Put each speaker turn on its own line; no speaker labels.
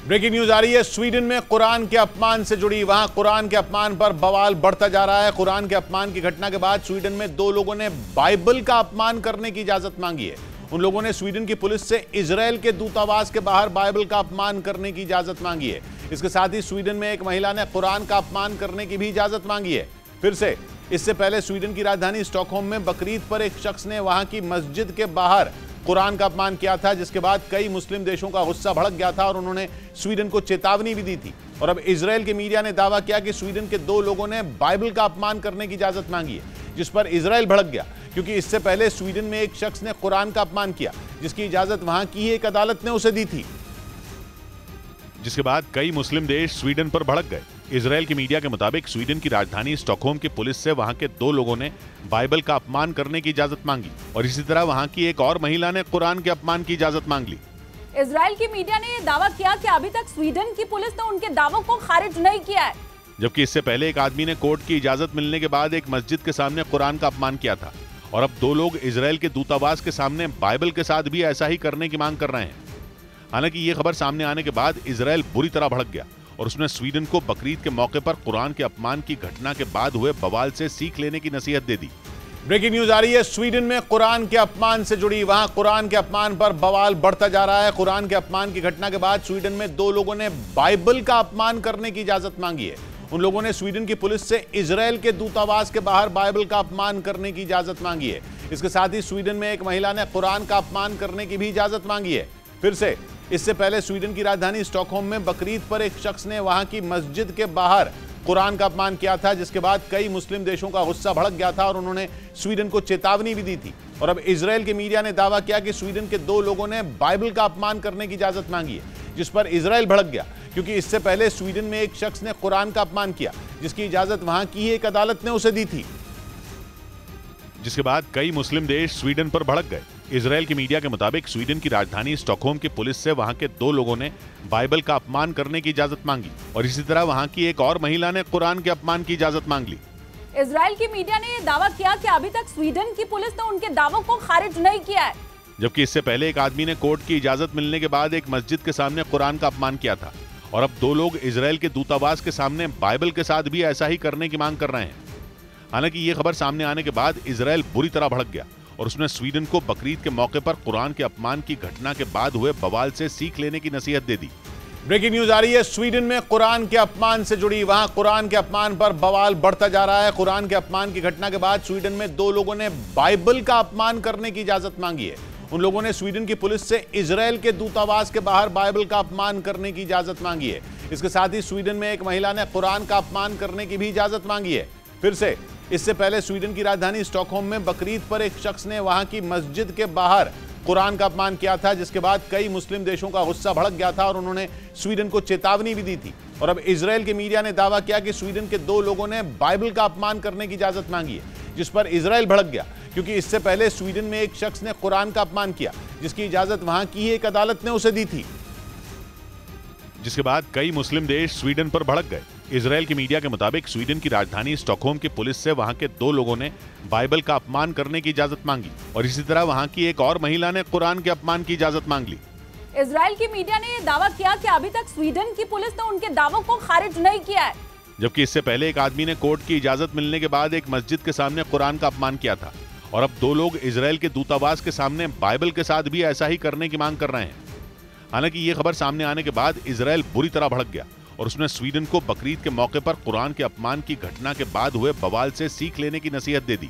Breaking news आ रही है। Sweden में कुरान के अपमान से जुड़ी, वहां कुरान के अपमान पर बवाल बढ़ता जा रहा है। कुरान के अपमान की घटना के बाद स्वीडन में दो लोगों ने बाइबल का अपमान करने की इजाजत मांगी है। उन लोगों ने स्वीडन की पुलिस से इजरायल के दूतावास के बाहर बाइबल का अपमान करने की इजाजत मांगी है। इसके साथ ही स्वीडन में एक महिला ने कुरान का अपमान करने की भी इजाजत मांगी है। फिर से इससे पहले स्वीडन की राजधानी स्टॉकहोम में बकरीद पर एक शख्स ने वहां की मस्जिद के बाहर कुरान का अपमान किया था, जिसके बाद कई मुस्लिम देशों का गुस्सा भड़क गया था और उन्होंने स्वीडन को चेतावनी भी दी थी। और अब इजरायल के मीडिया ने दावा किया कि स्वीडन के दो लोगों ने बाइबल का अपमान करने की इजाजत मांगी है, जिस पर इजरायल भड़क गया, क्योंकि इससे पहले स्वीडन में एक शख्स ने कुरान का अपमान किया, जिसकी इजाजत वहां की एक अदालत ने उसे दी थी।
जिसके बाद कई मुस्लिम देश स्वीडन पर भड़क गए। इजरायल की मीडिया के मुताबिक स्वीडन की राजधानी स्टॉकहोम की पुलिस से वहां के दो लोगों ने बाइबल का अपमान करने की इजाजत मांगी और इसी तरह वहां की एक और महिला ने कुरान के अपमान की इजाजत मांग ली।
इजरायल की मीडिया ने दावा किया कि अभी तक स्वीडन की पुलिस ने उनके दावों को खारिज नहीं किया है,
जबकि इससे पहले एक आदमी ने कोर्ट की इजाजत मिलने के बाद एक मस्जिद के सामने कुरान का अपमान किया था और अब दो लोग इजरायल के दूतावास के सामने बाइबल के साथ भी ऐसा ही करने की मांग कर रहे हैं। हालांकि ये खबर सामने आने के बाद इजरायल बुरी तरह भड़क गया और उसने स्वीडन को बकरीद के मौके पर कुरान के अपमान की घटना के बाद हुए बवाल से सीख लेने की नसीहत दे दी।
ब्रेकिंग न्यूज आ रही है। स्वीडन में कुरान के अपमान से जुड़ी, वहां कुरान के अपमान पर बवाल बढ़ता जा रहा है। कुरान के अपमान की घटना के बाद स्वीडन में दो लोगों ने बाइबल का अपमान करने की इजाजत मांगी है। उन लोगों ने स्वीडन की पुलिस से इजरायल के दूतावास के बाहर बाइबल का अपमान करने की इजाजत मांगी है। इसके साथ ही स्वीडन में एक महिला ने कुरान का अपमान करने की भी इजाजत मांगी है। फिर से इससे पहले स्वीडन की राजधानी स्टॉकहोम में बकरीद पर एक शख्स ने वहां की मस्जिद के बाहर कुरान का अपमान किया था, जिसके बाद कई मुस्लिम देशों का गुस्सा भड़क गया था और उन्होंने स्वीडन को चेतावनी भी दी थी। और अब इजरायल के मीडिया ने दावा किया कि स्वीडन के दो लोगों ने बाइबल का अपमान करने की इजाजत मांगी है, जिस पर इजरायल भड़क गया, क्योंकि इससे पहले स्वीडन में एक शख्स ने कुरान का अपमान किया, जिसकी इजाजत वहां की एक अदालत ने उसे दी थी।
जिसके बाद कई मुस्लिम देश स्वीडन पर भड़क गए। इजरायल की मीडिया के मुताबिक स्वीडन की राजधानी स्टॉकहोम की पुलिस से वहां के दो लोगों ने बाइबल का अपमान करने की इजाजत मांगी और इसी तरह वहां की एक और महिला ने कुरान के अपमान की इजाजत मांग ली।
इजरायल की मीडिया ने दावा किया कि अभी तक स्वीडन की पुलिस ने उनके दावों को खारिज नहीं किया है,
जबकि इससे पहले एक आदमी ने कोर्ट की इजाजत मिलने के बाद एक मस्जिद के सामने कुरान का अपमान किया था और अब दो लोग इजरायल के दूतावास के सामने बाइबल के साथ भी ऐसा ही करने की मांग कर रहे हैं। हालांकि ये खबर सामने आने के बाद इजरायल बुरी तरह भड़क गया और उसने स्वीडन को बकरीद के मौके पर कुरान के अपमान की घटना के बाद हुए बवाल से सीख लेने की नसीहत दे दी।
ब्रेकिंग न्यूज आ रही है। स्वीडन में कुरान के अपमान से जुड़ी, वहां कुरान के अपमान पर बवाल बढ़ता जा रहा है। कुरान के अपमान की घटना के बाद स्वीडन में दो लोगों ने बाइबल का अपमान करने की इजाजत मांगी है। उन लोगों ने स्वीडन की पुलिस से इजरायल के दूतावास के बाहर बाइबल का अपमान करने की इजाजत मांगी है। इसके साथ ही स्वीडन में एक महिला ने कुरान का अपमान करने की भी इजाजत मांगी है। फिर से इससे पहले स्वीडन की राजधानी स्टॉकहोम में बकरीद पर एक शख्स ने वहां की मस्जिद के बाहर कुरान का अपमान किया था, जिसके बाद कई मुस्लिम देशों का गुस्सा भड़क गया था और उन्होंने स्वीडन को चेतावनी भी दी थी। और अब इजरायल के मीडिया ने दावा किया कि स्वीडन के दो लोगों ने बाइबल का अपमान करने की इजाजत मांगी है, जिस पर इजरायल भड़क गया, क्योंकि इससे पहले स्वीडन में एक शख्स ने कुरान का अपमान किया, जिसकी इजाजत वहां की एक अदालत ने उसे दी थी।
जिसके बाद कई मुस्लिम देश स्वीडन पर भड़क गए। इजरायल की मीडिया के मुताबिक स्वीडन की राजधानी स्टॉकहोम की पुलिस से वहां के दो लोगों ने बाइबल का अपमान करने की इजाजत मांगी और इसी तरह वहां की एक और महिला ने कुरान के अपमान की इजाजत मांग ली।
इजरायल की मीडिया ने दावा किया कि अभी तक स्वीडन की पुलिस ने उनके दावों को खारिज नहीं किया है,
जबकि इससे पहले एक आदमी ने कोर्ट की इजाजत मिलने के बाद एक मस्जिद के सामने कुरान का अपमान किया था और अब दो लोग इजरायल के दूतावास के सामने बाइबल के साथ भी ऐसा ही करने की मांग कर रहे हैं। हालांकि ये खबर सामने आने के बाद इजरायल बुरी तरह भड़क गया और उसने स्वीडन को बकरीद के मौके पर कुरान के अपमान की घटना के बाद हुए बवाल से सीख लेने की नसीहत दे दी।